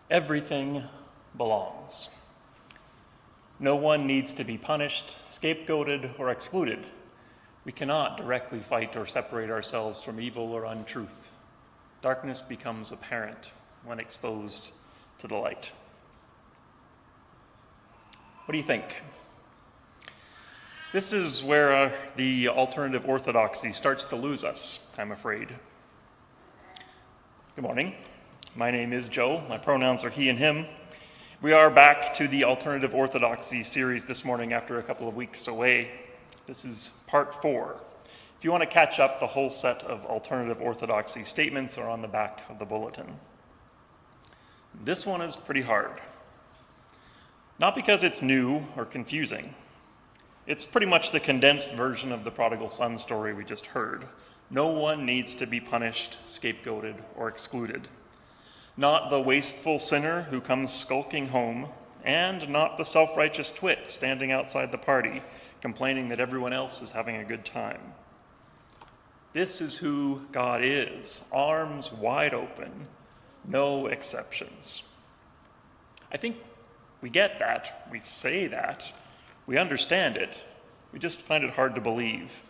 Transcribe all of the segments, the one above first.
Everything belongs. No one needs to be punished, scapegoated, or excluded. We cannot directly fight or separate ourselves from evil or untruth. Darkness becomes apparent when exposed to the light. What do you think? This is where the Alternative Orthodoxy starts to lose us, I'm afraid. Good morning. My name is Joe. My pronouns are he and him. We are back to the Alternative Orthodoxy series this morning after a couple of weeks away. This is part 4. If you want to catch up, the whole set of Alternative Orthodoxy statements are on the back of the bulletin. This one is pretty hard. Not because it's new or confusing. It's pretty much the condensed version of the prodigal son story we just heard. No one needs to be punished, scapegoated, or excluded. Not the wasteful sinner who comes skulking home, and not the self-righteous twit standing outside the party, complaining that everyone else is having a good time. This is who God is, arms wide open, no exceptions. I think we get that, we say that, we understand it, we just find it hard to believe.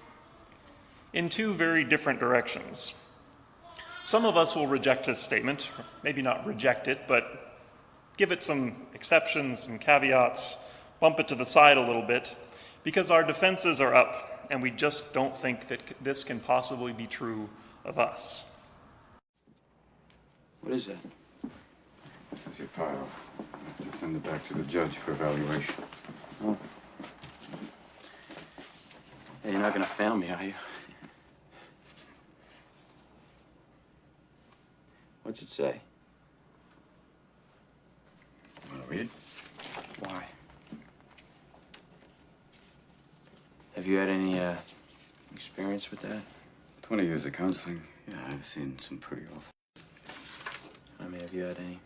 In two very different directions. Some of us will reject this statement, or maybe not reject it, but give it some exceptions, some caveats, bump it to the side a little bit, because our defenses are up, and we just don't think that this can possibly be true of us. What is that? This is your file. I have to send it back to the judge for evaluation. Oh. Hey, you're not gonna fail me, are you? What's it say? Want to read? Why? Have you had any, experience with that? 20 years of counseling. Yeah, I've seen some pretty awful. I mean, have you had any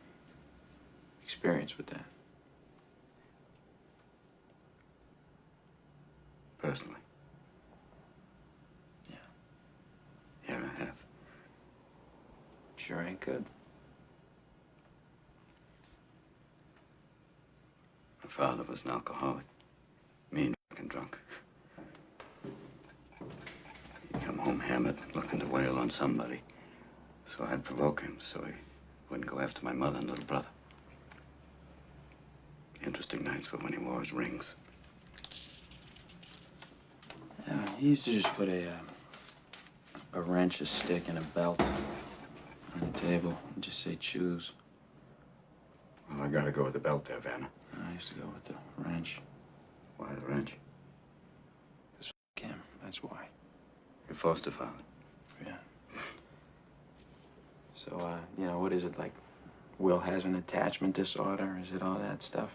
experience with that? Personally. Yeah. Yeah, I have. Sure ain't good. My father was an alcoholic. Mean fucking drunk. He'd come home hammered, looking to wail on somebody. So I'd provoke him so he wouldn't go after my mother and little brother. Interesting nights were when he wore his rings. He used to just put a wrench, a stick, and a belt on the table and just say choose. Well, I gotta go with the belt there, Vanna. I used to go with the wrench. Why the wrench? Just f*** him, that's why. Your foster father. Yeah. So, what is it, like, Will has an attachment disorder? Is it all that stuff?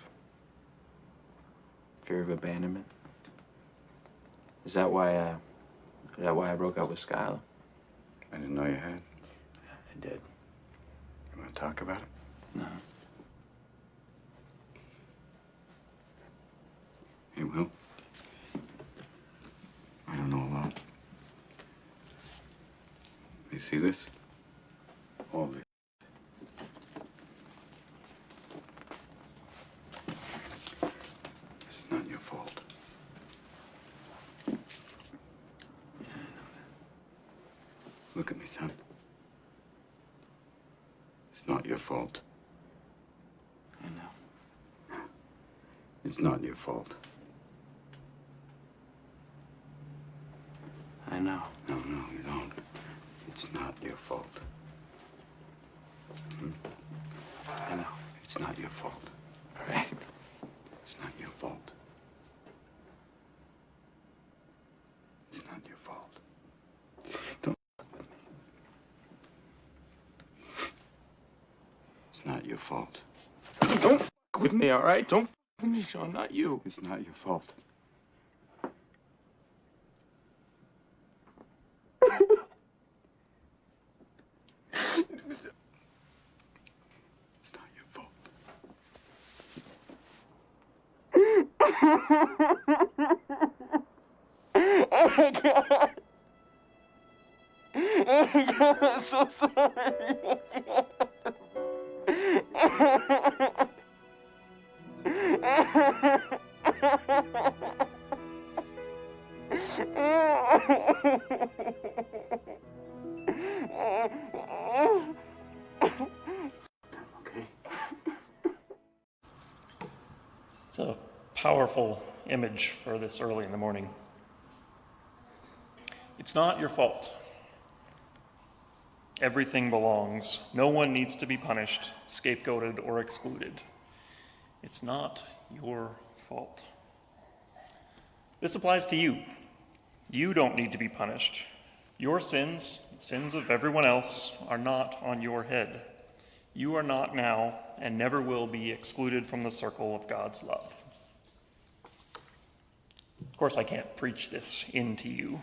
Fear of abandonment? Is that why I broke up with Skylar? I didn't know you had. I did. You want to talk about it? No. Hey, Will. I don't know a lot. You see this? All this. This is not your fault. Look at me, son. It's not your fault. I know. It's not your fault. I know. No, you don't. It's not your fault. I know. It's not your fault. All right. It's not your fault. It's not your fault. Don't fuck with me. It's not your fault. Don't f*** with me, all right? Don't f*** with me, Sean, not you. It's not your fault. It's not your fault. Oh my God. Oh my God, I'm so sorry. Okay. It's a powerful image for this early in the morning. It's not your fault. Everything belongs. No one needs to be punished, scapegoated, or excluded. It's not your fault. This applies to you. You don't need to be punished. Your sins, sins of everyone else, are not on your head. You are not now and never will be excluded from the circle of God's love. Of course, I can't preach this into you.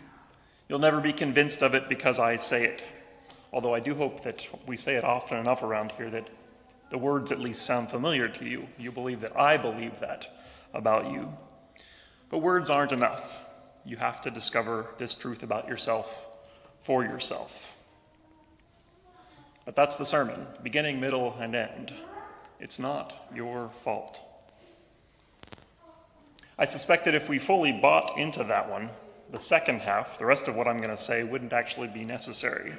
You'll never be convinced of it because I say it. Although I do hope that we say it often enough around here that the words at least sound familiar to you. You believe that I believe that about you. But words aren't enough. You have to discover this truth about yourself for yourself. But that's the sermon, beginning, middle, and end. It's not your fault. I suspect that if we fully bought into that one, the second half, the rest of what I'm going to say, wouldn't actually be necessary.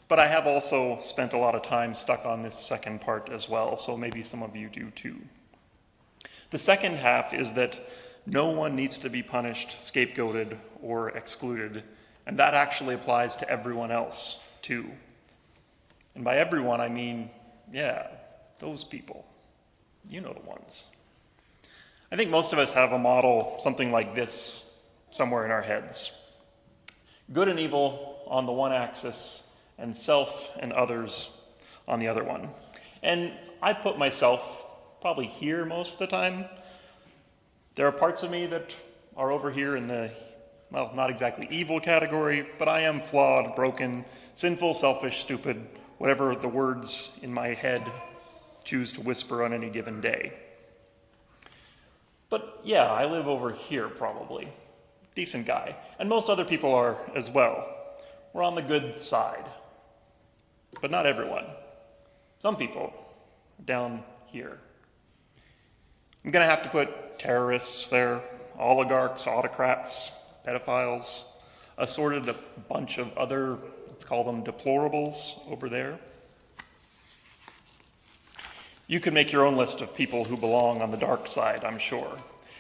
But I have also spent a lot of time stuck on this second part as well, so maybe some of you do too. The second half is that no one needs to be punished, scapegoated, or excluded, and that actually applies to everyone else too. And by everyone, I mean, those people. You know the ones. I think most of us have a model, something like this, somewhere in our heads. Good and evil on the one axis, and self and others on the other one. And I put myself probably here most of the time. There are parts of me that are over here in the, well, not exactly evil category, but I am flawed, broken, sinful, selfish, stupid, whatever the words in my head choose to whisper on any given day. But yeah, I live over here probably. Decent guy. And most other people are as well. We're on the good side. But not everyone. Some people are down here. I'm going to have to put terrorists there, oligarchs, autocrats, pedophiles, assorted a bunch of other, let's call them deplorables over there. You can make your own list of people who belong on the dark side, I'm sure.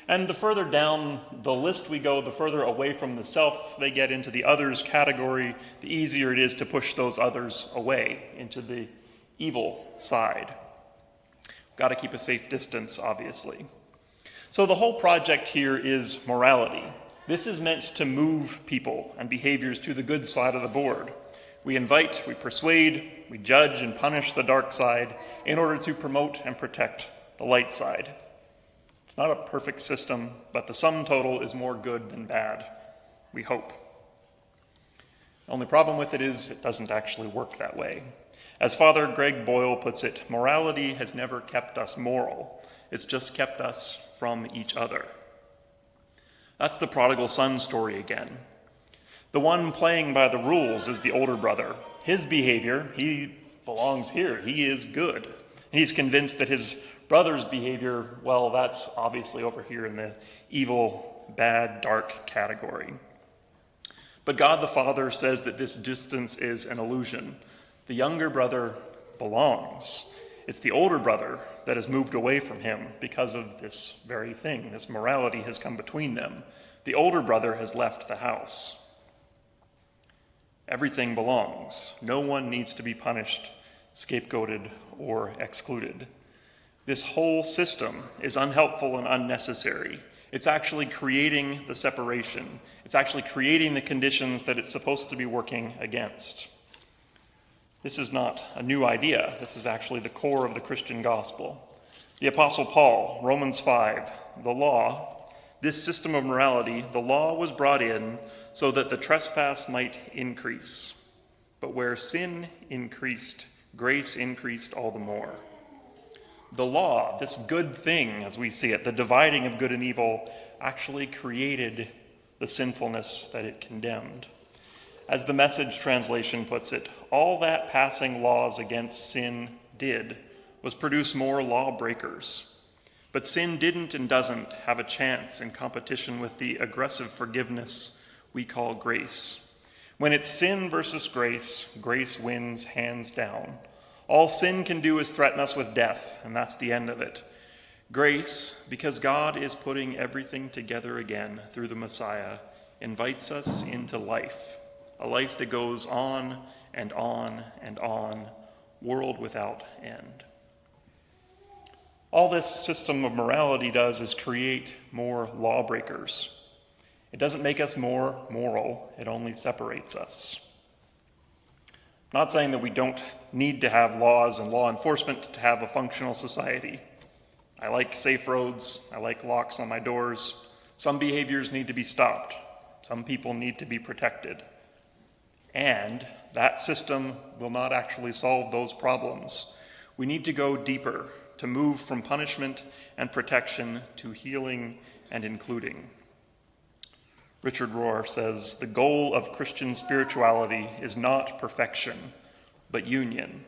And the further down the list we go, the further away from the self they get into the others category, the easier it is to push those others away into the evil side. Got to keep a safe distance, obviously. So the whole project here is morality. This is meant to move people and behaviors to the good side of the board. We invite, we persuade, we judge and punish the dark side in order to promote and protect the light side. It's not a perfect system, but the sum total is more good than bad, we hope. The only problem with it is it doesn't actually work that way. As Father Greg Boyle puts it, morality has never kept us moral. It's just kept us from each other. That's the prodigal son story again. The one playing by the rules is the older brother. His behavior, he belongs here. He is good. He's convinced that his brother's behavior, well, that's obviously over here in the evil, bad, dark category. But God the Father says that this distance is an illusion. The younger brother belongs. It's the older brother that has moved away from him because of this very thing. This morality has come between them. The older brother has left the house. Everything belongs. No one needs to be punished, scapegoated, or excluded. This whole system is unhelpful and unnecessary. It's actually creating the separation. It's actually creating the conditions that it's supposed to be working against. This is not a new idea. This is actually the core of the Christian gospel. The Apostle Paul, Romans 5, the law, this system of morality, the law was brought in so that the trespass might increase. But where sin increased, grace increased all the more. The law, this good thing as we see it, the dividing of good and evil, actually created the sinfulness that it condemned. As the Message translation puts it, all that passing laws against sin did was produce more lawbreakers. But sin didn't and doesn't have a chance in competition with the aggressive forgiveness we call grace. When it's sin versus grace, grace wins hands down. All sin can do is threaten us with death, and that's the end of it. Grace, because God is putting everything together again through the Messiah, invites us into life, a life that goes on and on and on, world without end. All this system of morality does is create more lawbreakers. It doesn't make us more moral, it only separates us. I'm not saying that we don't need to have laws and law enforcement to have a functional society. I like safe roads, I like locks on my doors. Some behaviors need to be stopped. Some people need to be protected. And that system will not actually solve those problems. We need to go deeper, to move from punishment and protection to healing and including. Richard Rohr says, "The goal of Christian spirituality is not perfection, but union.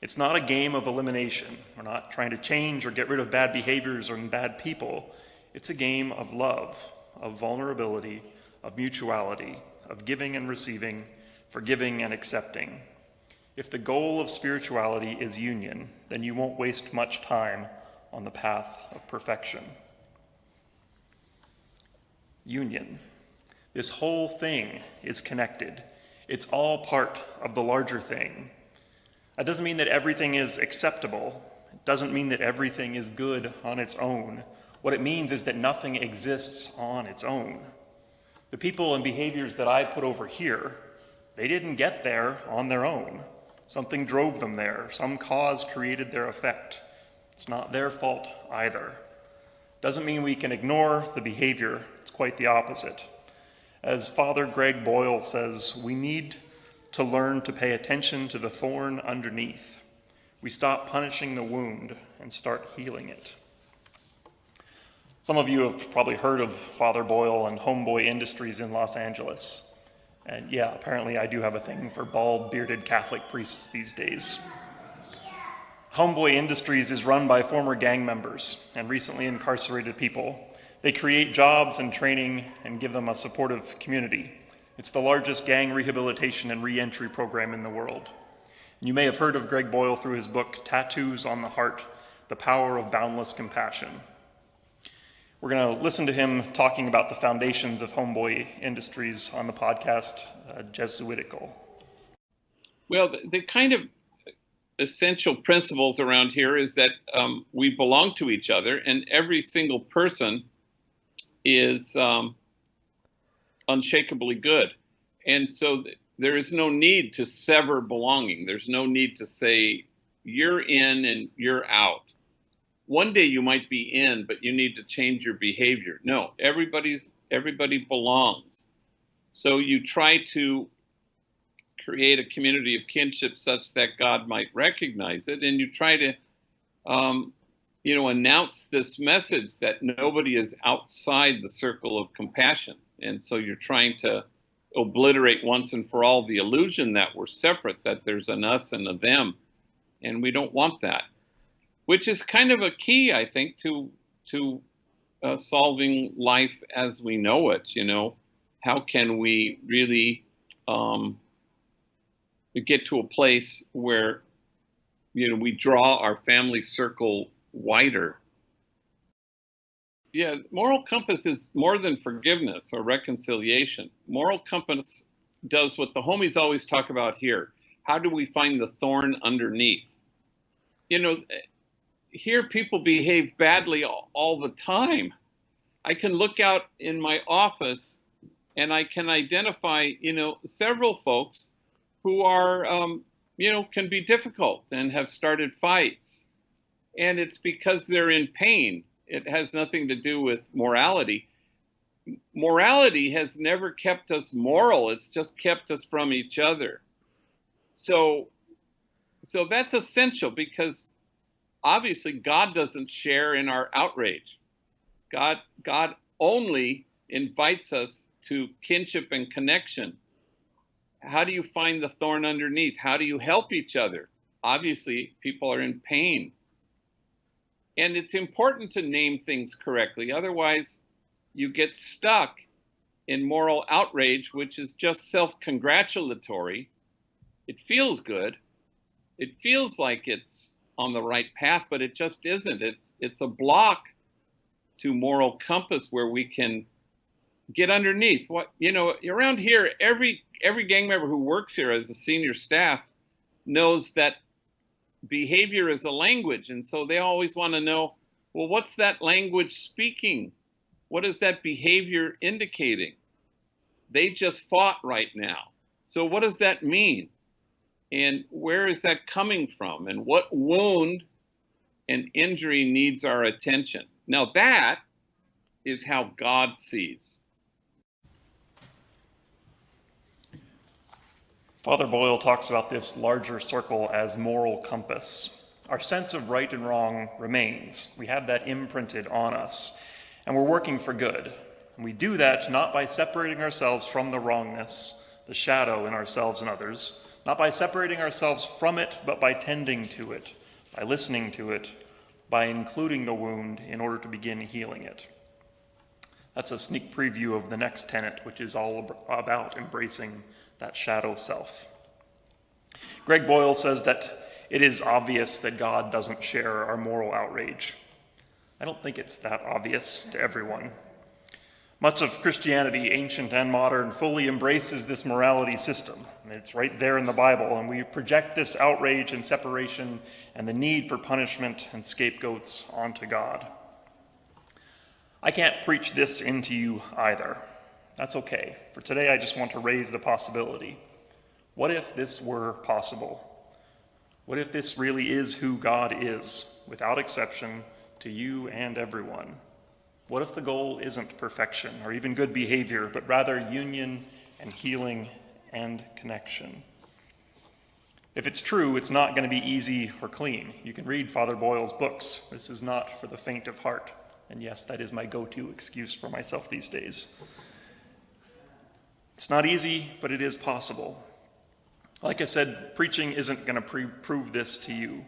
It's not a game of elimination. We're not trying to change or get rid of bad behaviors or bad people. It's a game of love, of vulnerability, of mutuality, of giving and receiving, forgiving and accepting. If the goal of spirituality is union, then you won't waste much time on the path of perfection." Union. This whole thing is connected. It's all part of the larger thing. That doesn't mean that everything is acceptable. It doesn't mean that everything is good on its own. What it means is that nothing exists on its own. The people and behaviors that I put over here, they didn't get there on their own. Something drove them there. Some cause created their effect. It's not their fault either. Doesn't mean we can ignore the behavior. It's quite the opposite. As Father Greg Boyle says, we need to learn to pay attention to the thorn underneath. We stop punishing the wound and start healing it. Some of you have probably heard of Father Boyle and Homeboy Industries in Los Angeles. And yeah, apparently I do have a thing for bald, bearded Catholic priests these days. Homeboy Industries is run by former gang members and recently incarcerated people. They create jobs and training and give them a supportive community. It's the largest gang rehabilitation and re-entry program in the world. You may have heard of Greg Boyle through his book, Tattoos on the Heart, The Power of Boundless Compassion. We're going to listen to him talking about the foundations of Homeboy Industries on the podcast, Jesuitical. Well, the kind of essential principles around here is that we belong to each other, and every single person is unshakably good. And so there is no need to sever belonging. There's no need to say, you're in and you're out. One day you might be in, but you need to change your behavior. No, everybody belongs. So you try to create a community of kinship such that God might recognize it, and you try to, announce this message that nobody is outside the circle of compassion. And so you're trying to obliterate once and for all the illusion that we're separate, that there's an us and a them, and we don't want that. Which is kind of a key, I think, to solving life as we know it. How can we really get to a place where we draw our family circle wider? Yeah, moral compass is more than forgiveness or reconciliation. Moral compass does what the homies always talk about here. How do we find the thorn underneath? Here people behave badly all the time. I can look out in my office and I can identify, several folks who are, can be difficult and have started fights. And it's because they're in pain. It has nothing to do with morality. Morality has never kept us moral. It's just kept us from each other. So that's essential, because obviously, God doesn't share in our outrage. God only invites us to kinship and connection. How do you find the thorn underneath? How do you help each other? obviously people are in pain. And it's important to name things correctly. Otherwise, you get stuck in moral outrage, which is just self-congratulatory. It feels good. It feels like it's on the right path, but it just isn't. It's a block to moral compass where we can get underneath. What, around here, every gang member who works here as a senior staff knows that behavior is a language, and so they always want to know, well, what's that language speaking? What is that behavior indicating? They just fought right now. So what does that mean? And where is that coming from? And what wound and injury needs our attention? Now that is how God sees. Father Boyle talks about this larger circle as moral compass. Our sense of right and wrong remains. We have that imprinted on us, and we're working for good. And we do that not by separating ourselves from the wrongness, the shadow in ourselves and others, not by separating ourselves from it, but by tending to it, by listening to it, by including the wound in order to begin healing it. That's a sneak preview of the next tenet, which is all about embracing that shadow self. Greg Boyle says that it is obvious that God doesn't share our moral outrage. I don't think it's that obvious to everyone. Much of Christianity, ancient and modern, fully embraces this morality system. It's right there in the Bible, and we project this outrage and separation and the need for punishment and scapegoats onto God. I can't preach this into you either. That's okay. For today, I just want to raise the possibility. What if this were possible? What if this really is who God is, without exception, to you and everyone? What if the goal isn't perfection or even good behavior, but rather union and healing and connection? If it's true, it's not going to be easy or clean. You can read Father Boyle's books. This is not for the faint of heart. And yes, that is my go-to excuse for myself these days. It's not easy, but it is possible. Like I said, preaching isn't going to prove this to you.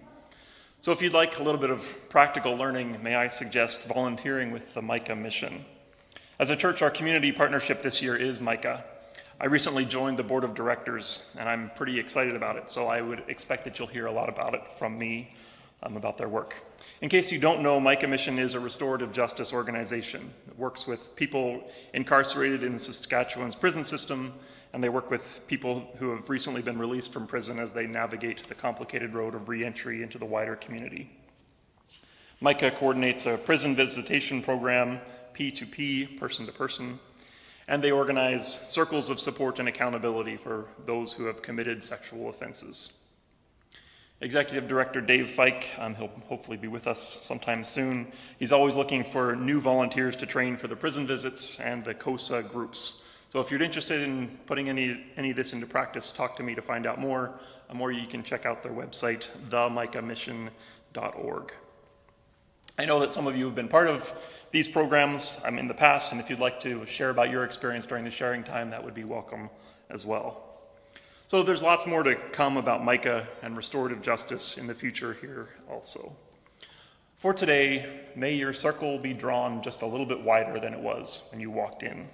So if you'd like a little bit of practical learning, may I suggest volunteering with the Micah mission. As a church, our community partnership this year is Micah. I recently joined the board of directors, and I'm pretty excited about it, so I would expect that you'll hear a lot about it from me, about their work. In case you don't know, Micah Mission is a restorative justice organization that works with people incarcerated in Saskatchewan's prison system, and they work with people who have recently been released from prison as they navigate the complicated road of re-entry into the wider community. Micah coordinates a prison visitation program, P2P, person-to-person, and they organize circles of support and accountability for those who have committed sexual offenses. Executive Director Dave Fike, he'll hopefully be with us sometime soon. He's always looking for new volunteers to train for the prison visits and the COSA groups. So if you're interested in putting any of this into practice, talk to me to find out more, or you can check out their website, themicahmission.org. I know that some of you have been part of these programs in the past, and if you'd like to share about your experience during the sharing time, that would be welcome as well. So there's lots more to come about Micah and restorative justice in the future here also. For today, may your circle be drawn just a little bit wider than it was when you walked in.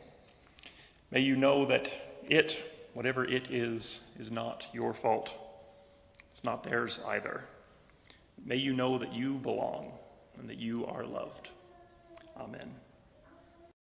May you know that it, whatever it is not your fault. It's not theirs either. May you know that you belong and that you are loved. Amen.